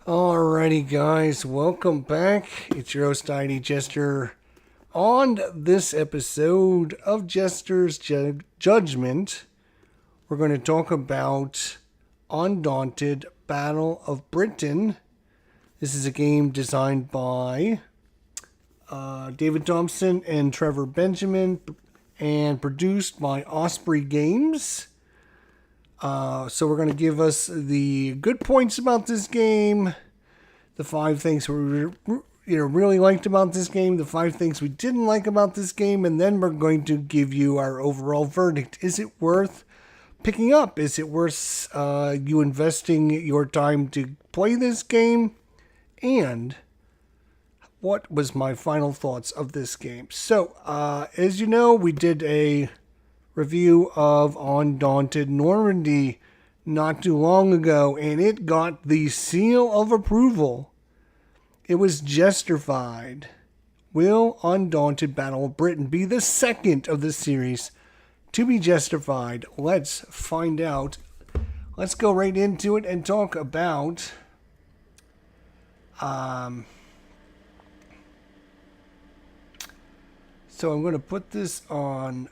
Alrighty, guys, welcome back. It's your host, Jester. On this episode of Jester's Judgment, we're going to talk about Undaunted Battle of Britain. This is a game designed by David Thompson and Trevor Benjamin and produced by Osprey Games. So we're going to give us the good points about this game, the 5 things we really liked about this game, the 5 things we didn't like about this game, and then we're going to give you our overall verdict. Is it worth picking up? Is it worth you investing your time to play this game? And what was my final thoughts of this game? So, as you know, we did a review of Undaunted Normandy not too long ago, and it got the seal of approval. It was Jesterfied. Will Undaunted Battle of Britain be the second of the series to be Jesterfied? Let's find out. Let's go right into it and talk about so I'm going to put this on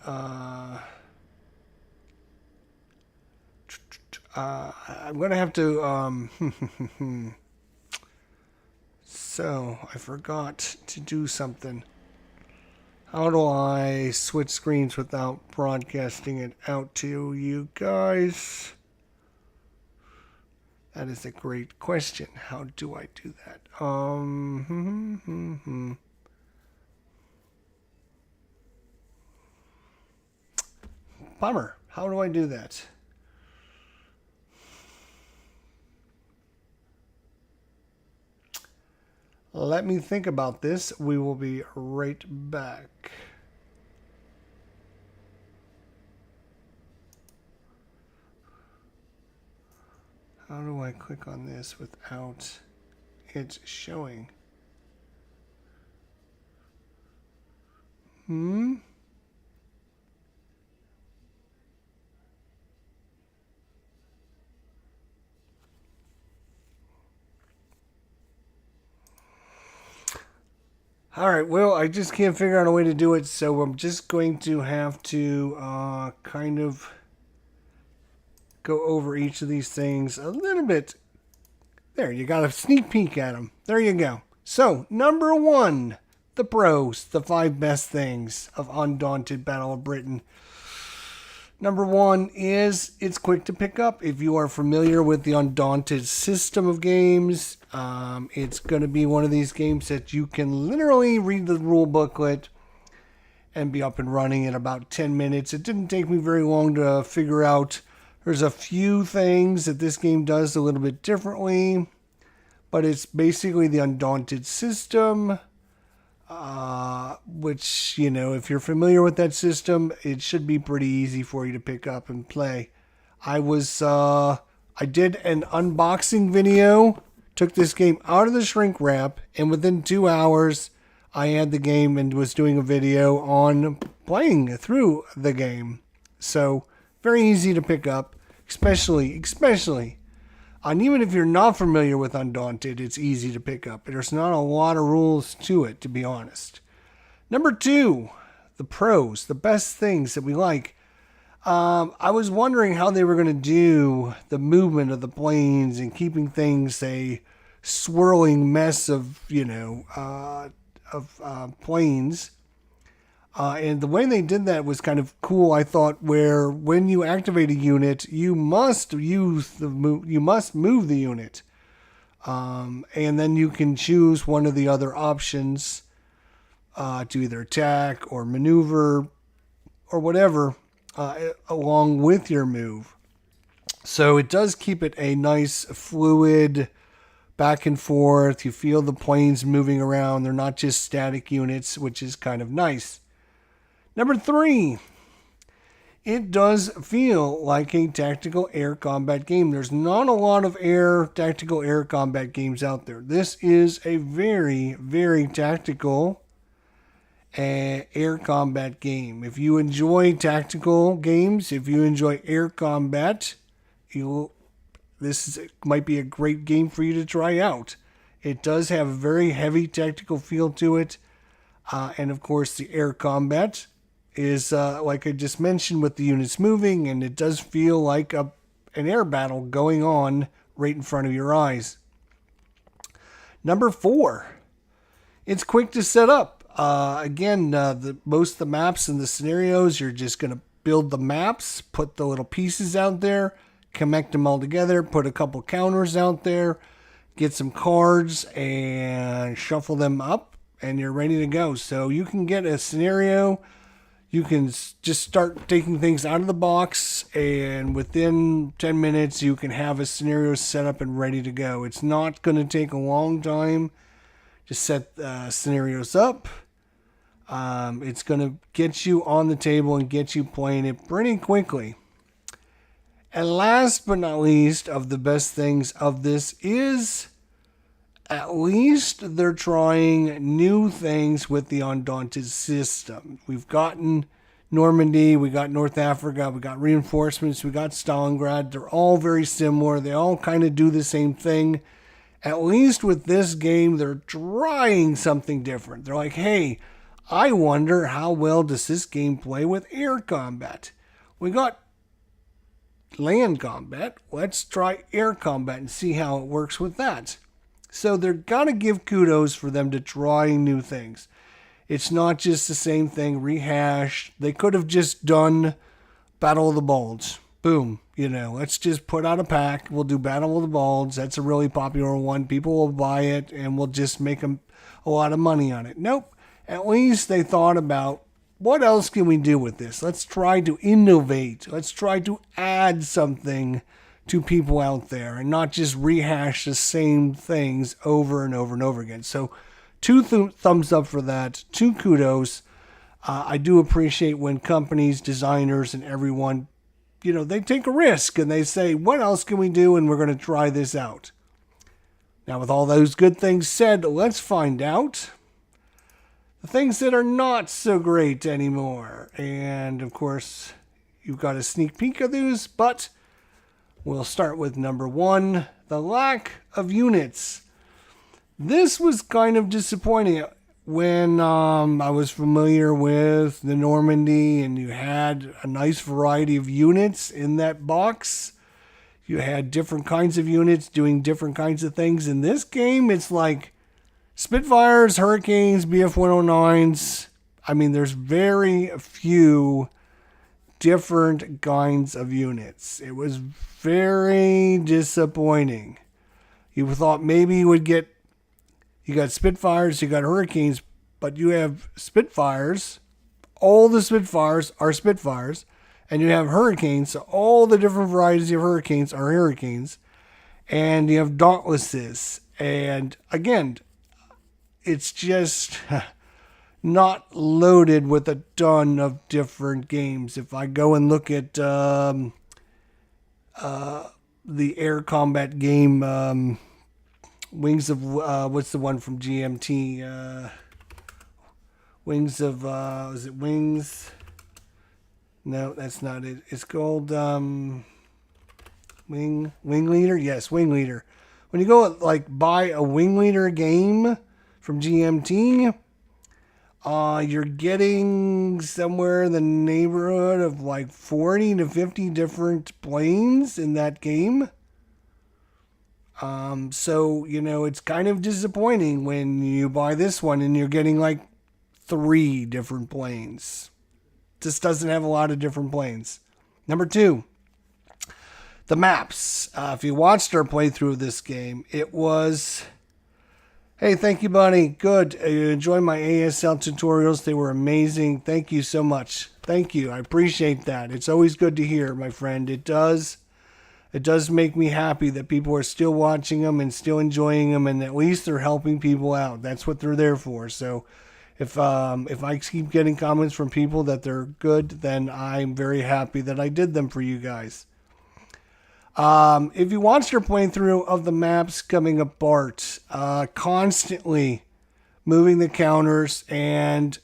I'm going to have to so I forgot to do something. How do I switch screens without broadcasting it out to you guys? That is a great question. How do I do that? Bummer. How do I do that? Let me think about this. We will be right back. How do I click on this without it showing? Alright, well, I just can't figure out a way to do it, so I'm just going to have to kind of go over each of these things a little bit. There, you got a sneak peek at them. There you go. So, number 1, the pros, the 5 best things of Undaunted Battle of Britain. Number 1 is it's quick to pick up. If you are familiar with the Undaunted system of games, it's going to be one of these games that you can literally read the rule booklet and be up and running in about 10 minutes. It didn't take me very long to figure out. There's a few things that this game does a little bit differently, but it's basically the Undaunted system. Which, if you're familiar with that system, it should be pretty easy for you to pick up and play. I did an unboxing video, took this game out of the shrink wrap, and within 2 hours, I had the game and was doing a video on playing through the game. So, very easy to pick up, especially, and even if you're not familiar with Undaunted, it's easy to pick up. There's not a lot of rules to it, to be honest. Number 2, the pros, the best things that we like. I was wondering how they were going to do the movement of the planes and keeping things a swirling mess of, planes. And the way they did that was kind of cool, I thought, where when you activate a unit, you must move the unit. And then you can choose one of the other options to either attack or maneuver or whatever along with your move. So it does keep it a nice fluid back and forth. You feel the planes moving around. They're not just static units, which is kind of nice. Number 3, it does feel like a tactical air combat game. There's not a lot of tactical air combat games out there. This is a very, very tactical air combat game. If you enjoy tactical games, if you enjoy air combat, you'll might be a great game for you to try out. It does have a very heavy tactical feel to it. And of course, the air combat is, like I just mentioned, with the units moving, and it does feel like an air battle going on right in front of your eyes. Number 4, it's quick to set up. Again, most of the maps and the scenarios, you're just going to build the maps, put the little pieces out there, connect them all together, put a couple counters out there, get some cards, and shuffle them up, and you're ready to go. So you can get a scenario. You can just start taking things out of the box, and within 10 minutes, you can have a scenario set up and ready to go. It's not going to take a long time to set scenarios up. It's going to get you on the table and get you playing it pretty quickly. And last but not least, of the best things of this is at least they're trying new things with the Undaunted system. We've gotten Normandy, we got North Africa, we got reinforcements, we got Stalingrad. They're all very similar. They all kind of do the same thing. At least with this game, they're trying something different. They're like, hey, I wonder how well does this game play with air combat? We got land combat. Let's try air combat and see how it works with that. So they're going to give kudos for them to try new things. It's not just the same thing rehashed. They could have just done Battle of the Bulge. Boom. Let's just put out a pack. We'll do Battle of the Bulge. That's a really popular one. People will buy it, and we'll just make a lot of money on it. Nope. At least they thought about, what else can we do with this? Let's try to innovate. Let's try to add something to people out there and not just rehash the same things over and over and over again. So 2 thumbs up for that. 2 kudos. I do appreciate when companies, designers, and everyone, they take a risk and they say, what else can we do? And we're going to try this out. Now, with all those good things said, let's find out the things that are not so great anymore. And of course, you've got a sneak peek of those, but we'll start with number 1, the lack of units. This was kind of disappointing when I was familiar with the Normandy, and you had a nice variety of units in that box. You had different kinds of units doing different kinds of things. In this game, it's like Spitfires, Hurricanes, BF-109s. I mean, there's very few different kinds of units. It was very disappointing. You thought maybe you would get, you got Spitfires, you got Hurricanes, but you have Spitfires. All the Spitfires are Spitfires. And you have Hurricanes, so all the different varieties of Hurricanes are Hurricanes. And you have Dauntlesses. And again, it's just not loaded with a ton of different games. If I go and look at the air combat game, Wings of, what's the one from GMT? Wings of, is it Wings? No, that's not it. It's called Wing Leader? Yes, Wing Leader. When you go buy a Wing Leader game from GMT, you're getting somewhere in the neighborhood of 40 to 50 different planes in that game. So, it's kind of disappointing when you buy this one and you're getting 3 different planes. Just doesn't have a lot of different planes. Number 2, the maps. If you watched our playthrough of this game, it was, hey, thank you, buddy. Good. You enjoyed my ASL tutorials. They were amazing. Thank you so much. Thank you. I appreciate that. It's always good to hear, my friend. It does make me happy that people are still watching them and still enjoying them, and at least they're helping people out. That's what they're there for. So if I keep getting comments from people that they're good, then I'm very happy that I did them for you guys. If you watched your playthrough of the maps coming apart, constantly moving the counters and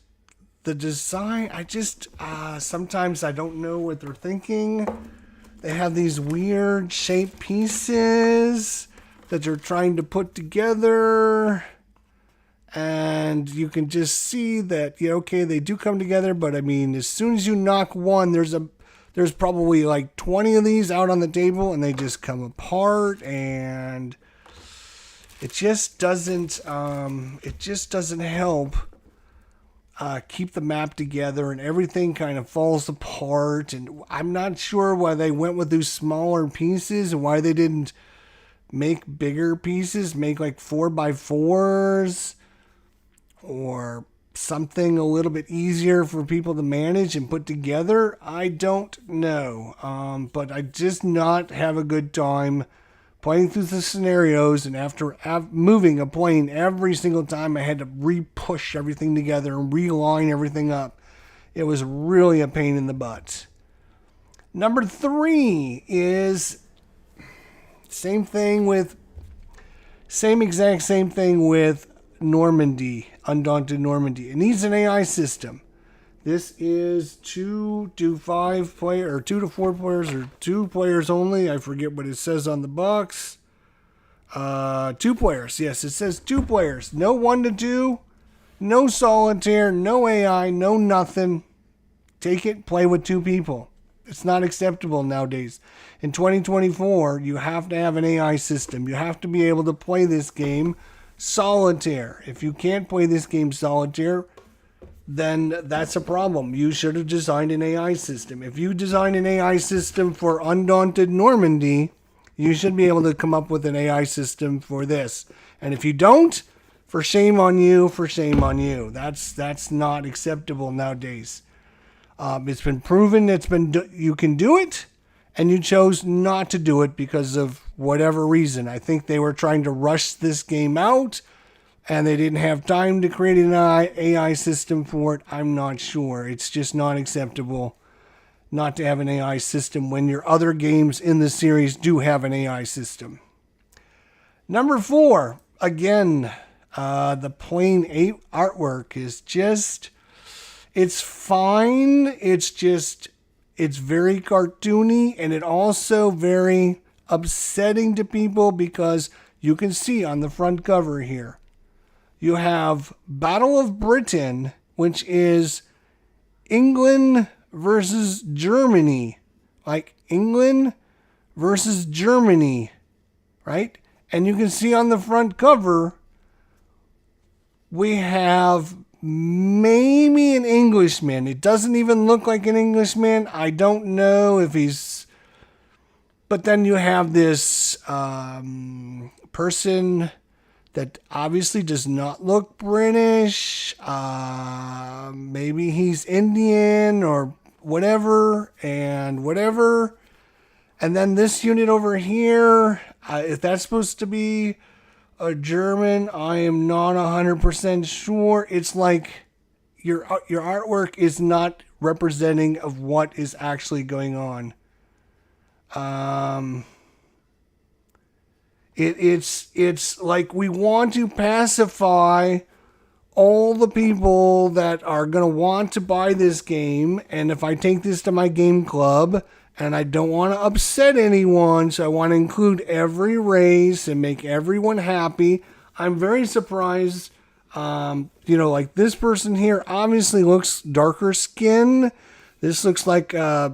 the design, I just, sometimes I don't know what they're thinking. They have these weird shaped pieces that they're trying to put together. And you can just see that, yeah, okay, they do come together. But I mean, as soon as you knock one, there's probably like 20 of these out on the table, and they just come apart. And it just doesn't help keep the map together, and everything kind of falls apart. And I'm not sure why they went with those smaller pieces and why they didn't make bigger pieces, make like 4x4s or something a little bit easier for people to manage and put together. I don't know. But I just not have a good time playing through the scenarios, and after moving a plane every single time, I had to re-push everything together and reline everything up. It was really a pain in the butt. Number 3 is same exact thing with Normandy, Undaunted Normandy. It needs an AI system. This is 2 to 5 player, or 2 to 4 players, or 2 players only. I forget what it says on the box. 2 players. Yes, it says 2 players. No 1 to 2. No solitaire. No AI. No nothing. Take it. Play with 2 people. It's not acceptable nowadays. In 2024, you have to have an AI system. You have to be able to play this game solitaire. If you can't play this game solitaire, then that's a problem. You should have designed an AI system. If you design an AI system for Undaunted Normandy, you should be able to come up with an AI system for this. And if you don't, for shame on you, for shame on you. That's not acceptable nowadays. It's been proven you can do it, and you chose not to do it because of whatever reason. I think they were trying to rush this game out, and they didn't have time to create an AI system for it. I'm not sure. It's just not acceptable not to have an AI system when your other games in the series do have an AI system. Number 4, again, the plain 8 artwork is just, it's fine. It's very cartoony, and it also very upsetting to people because you can see on the front cover here, you have Battle of Britain, which is England versus Germany. Like England versus Germany, right? And you can see on the front cover, we have maybe an Englishman. It doesn't even look like an Englishman. I don't know if he's... But then you have this person that obviously does not look British. Maybe he's Indian or whatever and whatever. And then this unit over here, if that's supposed to be a German, I am not 100% sure. It's like your artwork is not representing of what is actually going on. It's like we want to pacify all the people that are going to want to buy this game. And if I take this to my game club, and I don't want to upset anyone, so I want to include every race and make everyone happy. I'm very surprised. Like this person here obviously looks darker skin. This looks like, a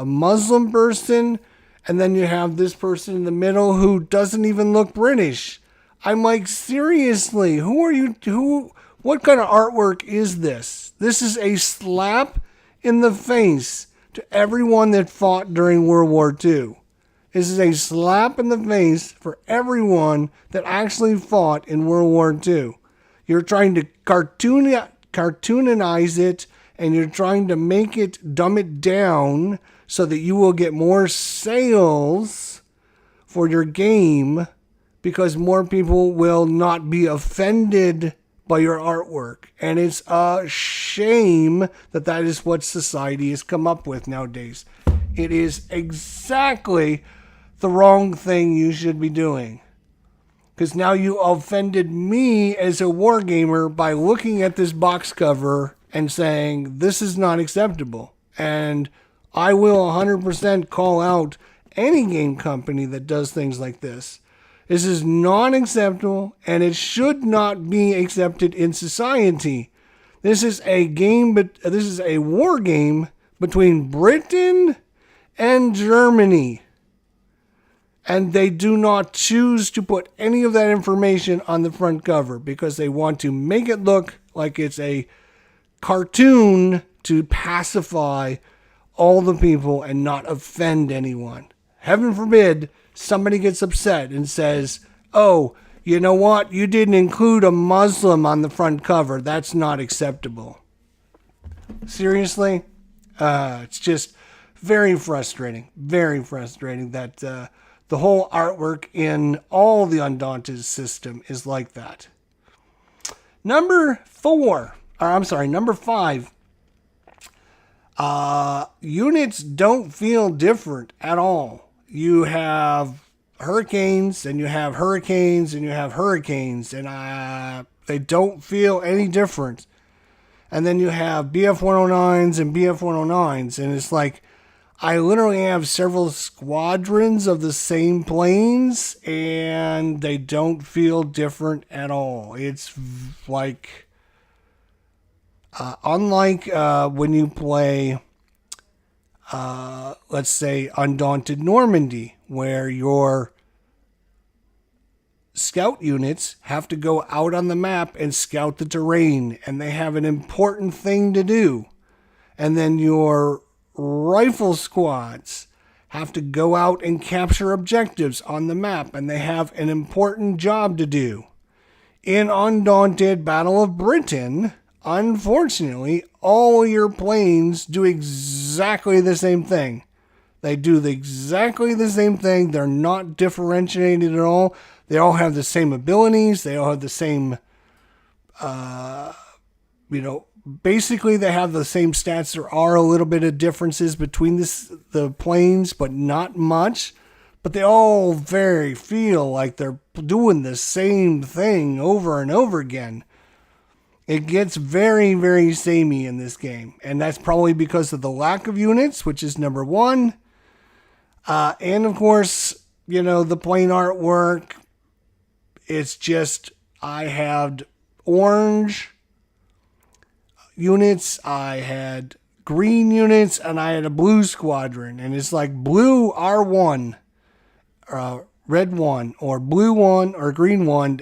Muslim person. And then you have this person in the middle who doesn't even look British. I'm like, seriously, what kind of artwork is this? This is a slap in the face to everyone that fought during World War II. This is a slap in the face for everyone that actually fought in World War II. You're trying to cartoonize it, and you're trying to dumb it down so that you will get more sales for your game because more people will not be offended by your artwork. And it's a shame that is what society has come up with nowadays. It is exactly the wrong thing you should be doing. Because now you offended me as a wargamer by looking at this box cover and saying, this is not acceptable. And I will 100% call out any game company that does things like this. This is not acceptable, and it should not be accepted in society. This is a game, but this is a war game between Britain and Germany. And they do not choose to put any of that information on the front cover because they want to make it look like it's a cartoon to pacify all the people and not offend anyone. Heaven forbid somebody gets upset and says, oh, you know what? You didn't include a Muslim on the front cover. That's not acceptable. Seriously? It's just very frustrating that the whole artwork in all the Undaunted system is like that. Number 5. Units don't feel different at all. You have hurricanes, and you have hurricanes, and you have hurricanes, and they don't feel any different. And then you have BF-109s and BF-109s, and it's like, I literally have several squadrons of the same planes, and they don't feel different at all. It's like, unlike when you play, let's say, Undaunted Normandy, where your scout units have to go out on the map and scout the terrain, and they have an important thing to do. And then your rifle squads have to go out and capture objectives on the map, and they have an important job to do. In Undaunted Battle of Britain, unfortunately, all your planes do exactly the same thing. They do exactly the same thing. They're not differentiated at all. They all have the same abilities. They all have the same, basically they have the same stats. There are a little bit of differences between the planes, but not much. But they all feel like they're doing the same thing over and over again. It gets very, very samey in this game. And that's probably because of the lack of units, which is number 1. And of course, the plane artwork. It's just, I had orange units, I had green units, and I had a blue squadron. And it's like blue R1, red 1, or blue 1, or green 1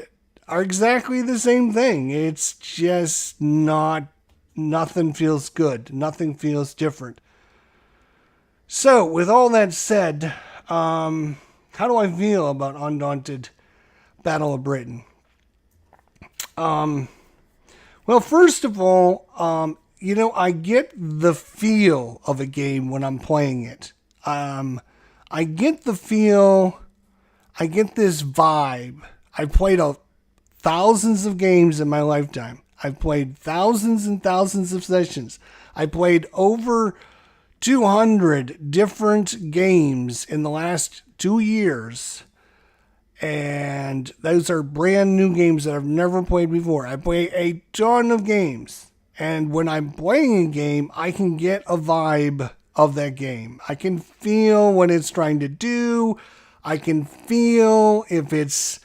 are exactly the same thing. It's just nothing feels good. Nothing feels different. So, with all that said, how do I feel about Undaunted Battle of Britain? Well, first of all, I get the feel of a game when I'm playing it. I get the feel, I get this vibe. I played thousands of games in my lifetime. I've played thousands and thousands of sessions. I played over 200 different games in the last 2 years. And those are brand new games that I've never played before. I play a ton of games. And when I'm playing a game, I can get a vibe of that game. I can feel what it's trying to do. I can feel if it's,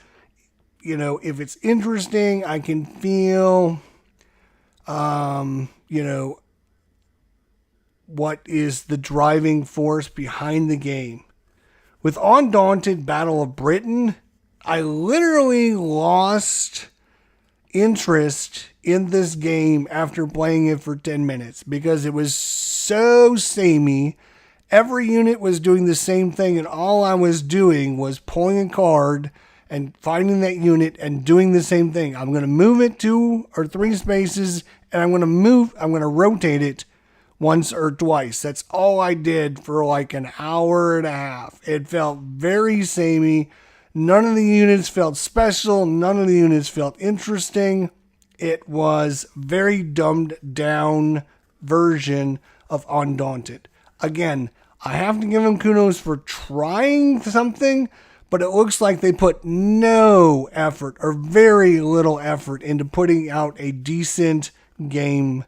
if it's interesting. I can feel, what is the driving force behind the game. With Undaunted Battle of Britain, I literally lost interest in this game after playing it for 10 minutes because it was so samey. Every unit was doing the same thing, and all I was doing was pulling a card and finding that unit and doing the same thing. I'm going to move it 2 or 3 spaces, and I'm going to rotate it once or twice. That's all I did for like an hour and a half. It felt very samey. None of the units felt special. None of the units felt interesting. It was very dumbed down version of Undaunted. Again, I have to give them kudos for trying something, but it looks like they put no effort or very little effort into putting out a decent game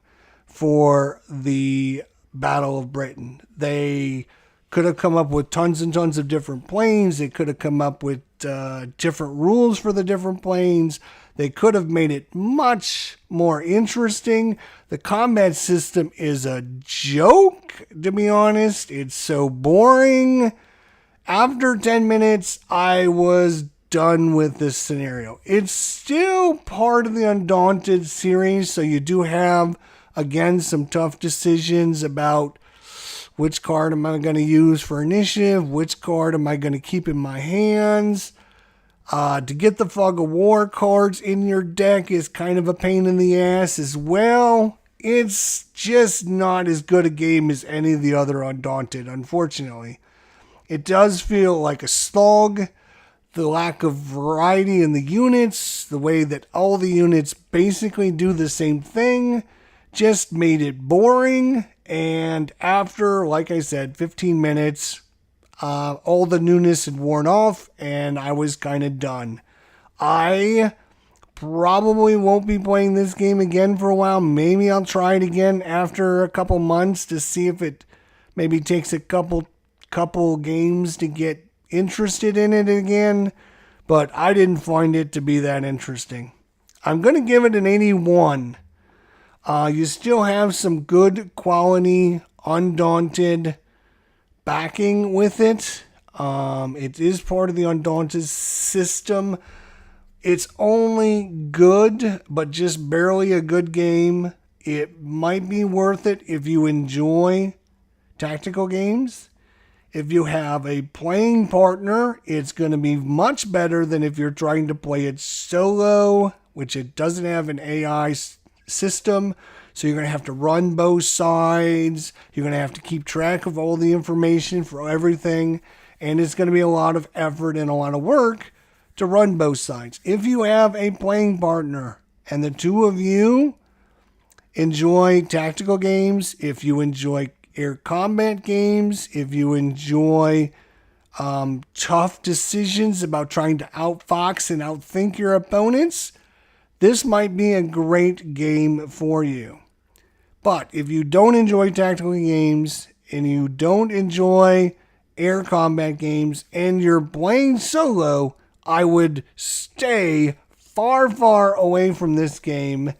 for the Battle of Britain. They could have come up with tons and tons of different planes. They could have come up with different rules for the different planes. They could have made it much more interesting. The combat system is a joke, to be honest. It's so boring. After 10 minutes, I was done with this scenario. It's still part of the Undaunted series, so you do have, again, some tough decisions about which card am I going to use for initiative, which card am I going to keep in my hands. To get the Fog of War cards in your deck is kind of a pain in the ass as well. It's just not as good a game as any of the other Undaunted, unfortunately. It does feel like a slog. The lack of variety in the units, the way that all the units basically do the same thing, just made it boring. And after, like I said, 15 minutes, all the newness had worn off, and I was kind of done. I probably won't be playing this game again for a while. Maybe I'll try it again after a couple months to see if it maybe takes a couple games to get interested in it again. But I didn't find it to be that interesting. I'm going to give it an 81. You still have some good quality Undaunted backing with it. It is part of the Undaunted system. It's only good, but just barely a good game. It might be worth it if you enjoy tactical games. If you have a playing partner, it's going to be much better than if you're trying to play it solo, which it doesn't have an AI system. So you're going to have to run both sides. You're going to have to keep track of all the information for everything. And it's going to be a lot of effort and a lot of work to run both sides. If you have a playing partner and the two of you enjoy tactical games, if you enjoy air combat games, if you enjoy tough decisions about trying to outfox and outthink your opponents, this might be a great game for you. But if you don't enjoy tactical games and you don't enjoy air combat games and you're playing solo, I would stay far, far away from this game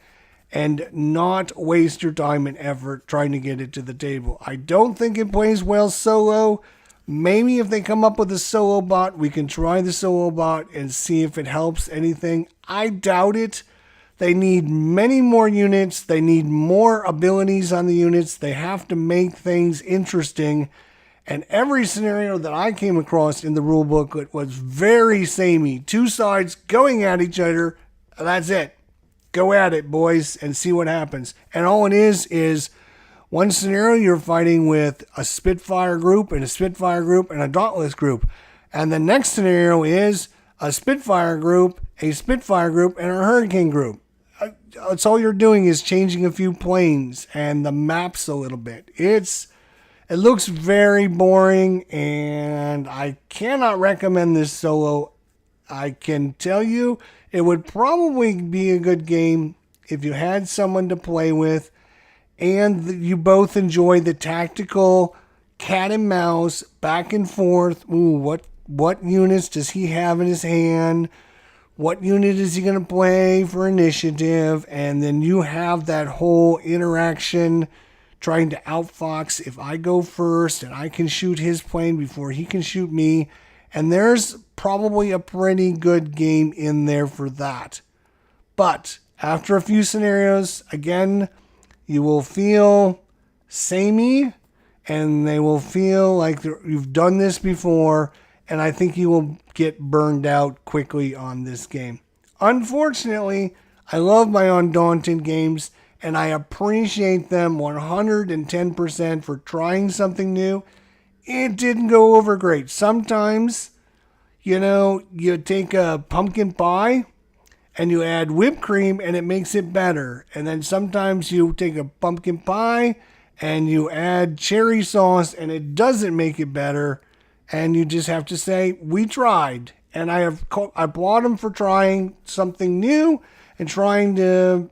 and not waste your time and effort trying to get it to the table. I don't think it plays well solo. Maybe if they come up with a solo bot, we can try the solo bot and see if it helps anything. I doubt it. They need many more units. They need more abilities on the units. They have to make things interesting. And every scenario that I came across in the rule booklet was very samey. Two sides going at each other. That's it. Go at it, boys, and see what happens. And all it is one scenario you're fighting with a Spitfire group and a Spitfire group and a Dauntless group. And the next scenario is a Spitfire group, and a Hurricane group. It's all you're doing is changing a few planes and the maps a little bit. It looks very boring, and I cannot recommend this solo. I can tell you it would probably be a good game if you had someone to play with and you both enjoy the tactical cat and mouse back and forth. Ooh, what units does he have in his hand? What unit is he going to play for initiative? And then you have that whole interaction trying to outfox if I go first and I can shoot his plane before he can shoot me. And there's probably a pretty good game in there for that. But after a few scenarios, again, you will feel samey and they will feel like you've done this before. And I think you will get burned out quickly on this game. Unfortunately, I love my Undaunted games, and I appreciate them 110% for trying something new. It didn't go over great. Sometimes, you take a pumpkin pie and you add whipped cream and it makes it better. And then sometimes you take a pumpkin pie and you add cherry sauce and it doesn't make it better. And you just have to say, we tried. And I applaud them for trying something new and trying to,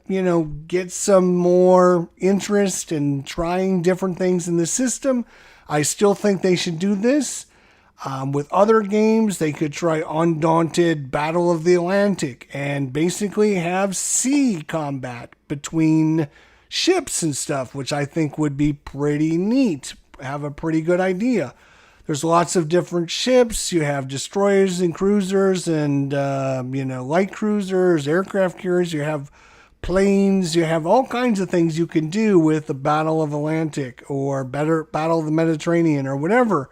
get some more interest in trying different things in the system. I still think they should do this. With other games, they could try Undaunted Battle of the Atlantic and basically have sea combat between ships and stuff, which I think would be pretty neat. Have a pretty good idea. There's lots of different ships. You have destroyers and cruisers and, light cruisers, aircraft carriers. You have planes. You have all kinds of things you can do with the Battle of Atlantic or Battle of the Mediterranean or whatever.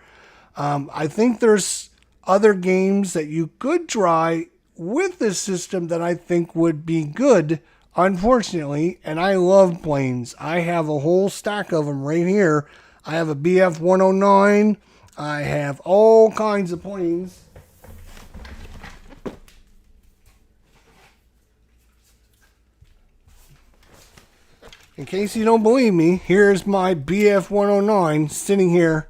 I think there's other games that you could try with this system that I think would be good, unfortunately. And I love planes. I have a whole stack of them right here. I have a BF 109. I have all kinds of planes. In case you don't believe me, here's my BF 109 sitting here,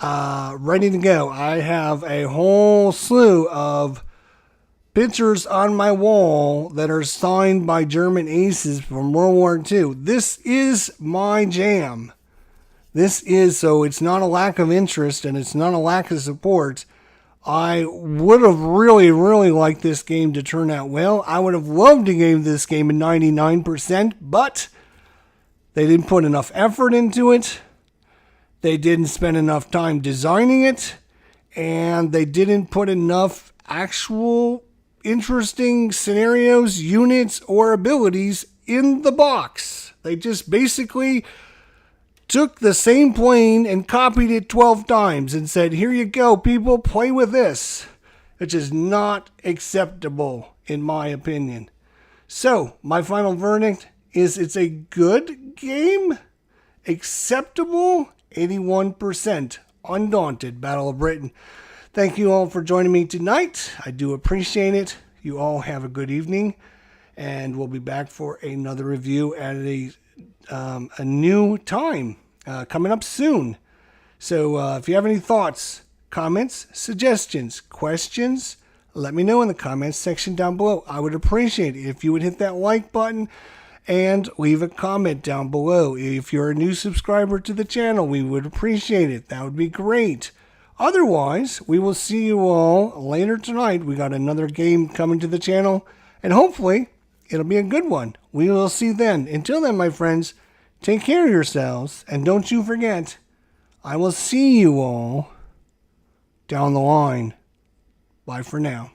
ready to go. I have a whole slew of pictures on my wall that are signed by German aces from World War II. This is my jam. So it's not a lack of interest and it's not a lack of support. I would have really, really liked this game to turn out well. I would have loved to give this game a 99%, but they didn't put enough effort into it. They didn't spend enough time designing it. And they didn't put enough actual interesting scenarios, units, or abilities in the box. They just basically took the same plane and copied it 12 times and said, here you go, people, play with this, which is not acceptable in my opinion. So, my final verdict is it's a good game, acceptable, 81%, Undaunted, Battle of Britain. Thank you all for joining me tonight. I do appreciate it. You all have a good evening, and we'll be back for another review at a new time coming up soon. So if you have any thoughts, comments, suggestions, questions, let me know in the comments section down below. I would appreciate it if you would hit that like button and leave a comment down below. If you're a new subscriber to the channel, we would appreciate it. That would be great. Otherwise, we will see you all later tonight. We got another game coming to the channel, and hopefully it'll be a good one. We will see then. Until then, my friends, take care of yourselves, and don't you forget, I will see you all down the line. Bye for now.